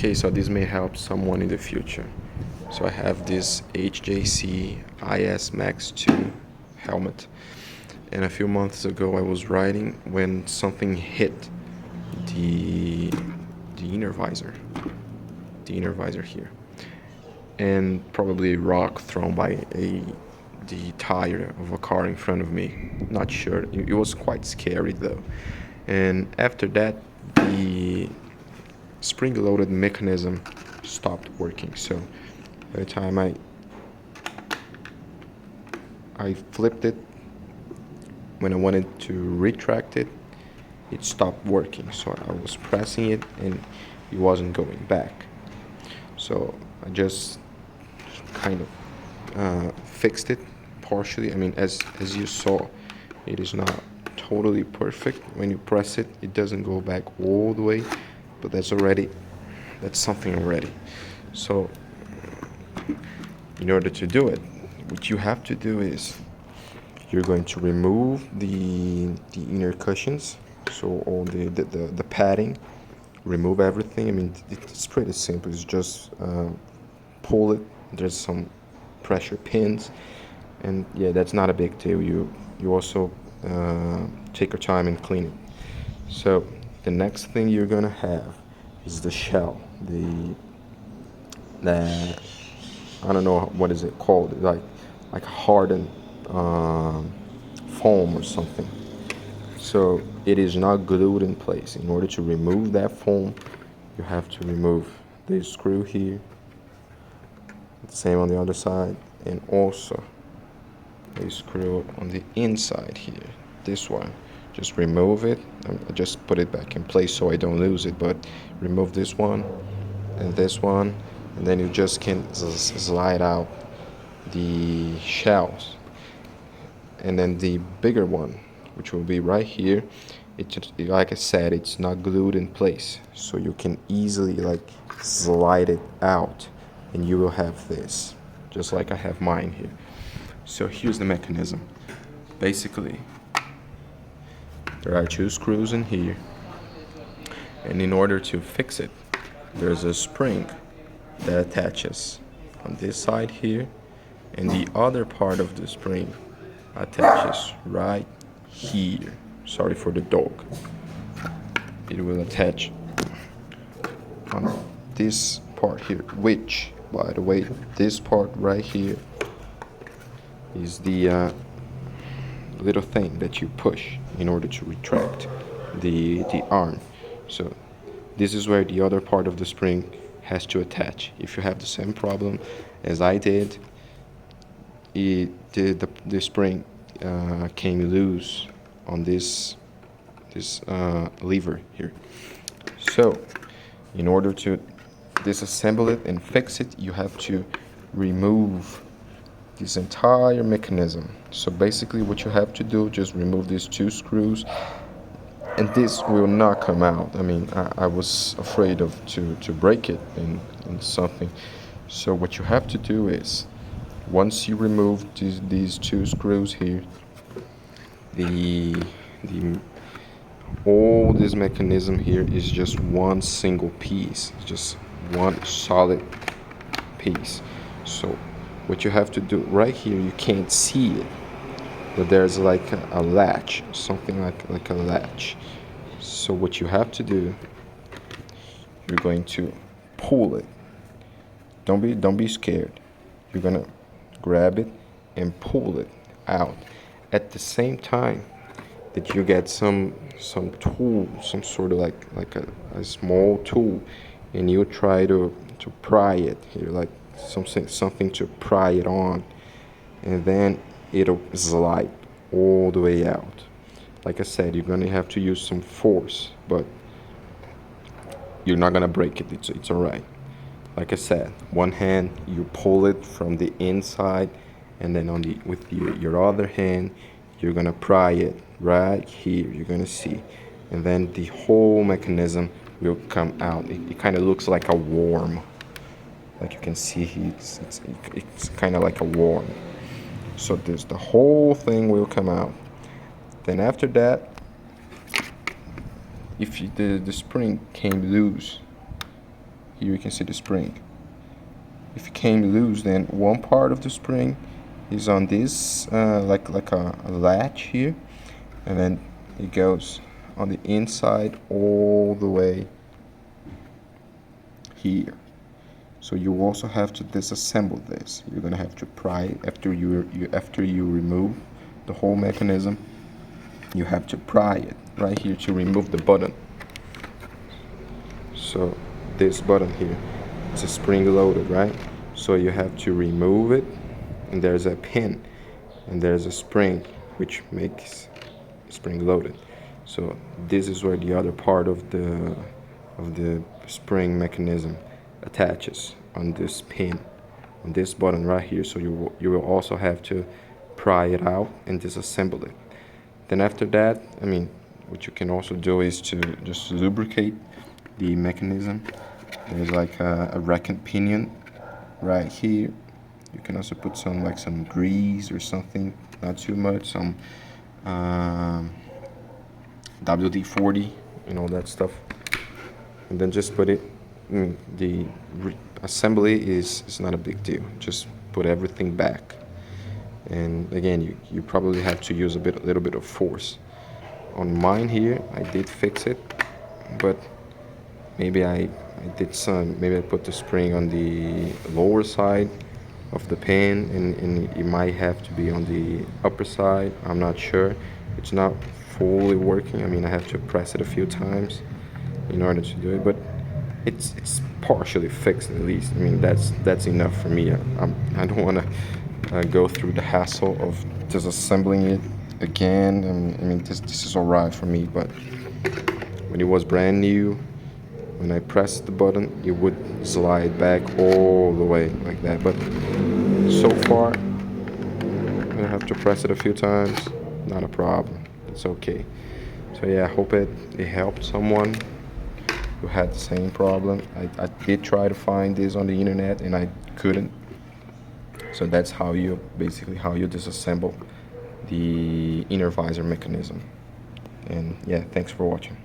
Okay, so this may help someone in the future. So I have this HJC IS-Max 2 helmet, and a few months ago I was riding when something hit the inner visor, here, and probably a rock thrown by the tire of a car in front of me. Not sure. It was quite scary though. And after that, the spring-loaded mechanism stopped working. So by the time I flipped it, when I wanted to retract it, it stopped working. So I was pressing it and it wasn't going back. So I just kind of fixed it partially. I mean, as you saw, it is not totally perfect. When you press it, it doesn't go back all the way, but that's something already. So in order to do it, what you have to do is you're going to remove the inner cushions, so all the padding, remove everything. I mean, it's pretty simple. It's just pull it. There's some pressure pins, and yeah, that's not a big deal. You also take your time and clean it. So the next thing you're gonna have is the shell, the I don't know what is it called, like hardened foam or something. So it is not glued in place. In order to remove that foam, you have to remove this screw here, same on the other side, and also a screw on the inside here, this one. Just remove it. I just put it back in place so I don't lose it, but remove this one and this one, and then you just can slide out the shells. And then the bigger one, which will be right here, it just, like I said, it's not glued in place, so you can easily like slide it out and you will have this, just like I have mine here. So here's the mechanism. Basically, there are two screws in here, and in order to fix it, there's a spring that attaches on this side here, and the other part of the spring attaches right here. Sorry for the dog. It will attach on this part here, which, by the way, this part right here is the little thing that you push in order to retract the arm. So this is where the other part of the spring has to attach. If you have the same problem as I did, the spring came loose on this lever here. So in order to disassemble it and fix it, you have to remove this entire mechanism. So basically what you have to do, just remove these two screws, and this will not come out. I mean, I was afraid to break it in something. So what you have to do is, once you remove these two screws here, all this mechanism here is just one single piece, just one solid piece. So what you have to do right here, you can't see it, but there's like a latch, something like a latch. So what you have to do, you're going to pull it. Don't be scared. You're gonna grab it and pull it out. At the same time that you get some tool, some sort of like a small tool, and you try to pry it here, like something to pry it on, and then it'll slide all the way out. Like I said, you're gonna have to use some force, but you're not gonna break it. It's all right. Like I said, one hand you pull it from the inside, and then with your other hand you're gonna pry it right here. You're gonna see, and then the whole mechanism will come out. It kind of looks like a worm. Like you can see, it's kind of like a worm. So the whole thing will come out. Then after that, if the spring came loose here you can see the spring. If it came loose, then one part of the spring is on this like a latch here, and then it goes on the inside all the way here. So you also have to disassemble this. You're gonna have to pry it after you remove the whole mechanism. You have to pry it right here to remove the button. So this button here is a spring loaded, right? So you have to remove it, and there's a pin and there's a spring which makes spring loaded. So this is where the other part of the spring mechanism attaches, on this pin, on this button right here. So you will also have to pry it out and disassemble it. Then after that, I mean, what you can also do is to just lubricate the mechanism. There's like a rack and pinion right here. You can also put some grease or something, not too much, some WD-40, you know, that stuff, and then just put it. The assembly is not a big deal. Just put everything back, and again, you probably have to use a little bit of force. On mine here, I did fix it, but maybe I put the spring on the lower side of the pin, and it might have to be on the upper side. I'm not sure. It's not fully working. I mean, I have to press it a few times in order to do it, but it's partially fixed at least. I mean, that's enough for me. I don't want to go through the hassle of disassembling it again. I mean, this is alright for me, but when it was brand new, when I pressed the button, it would slide back all the way like that. But so far, I have to press it a few times. Not a problem. It's okay. So yeah, I hope it helped someone who had the same problem. I did try to find this on the internet and I couldn't. So that's how you disassemble the inner visor mechanism. And yeah, thanks for watching.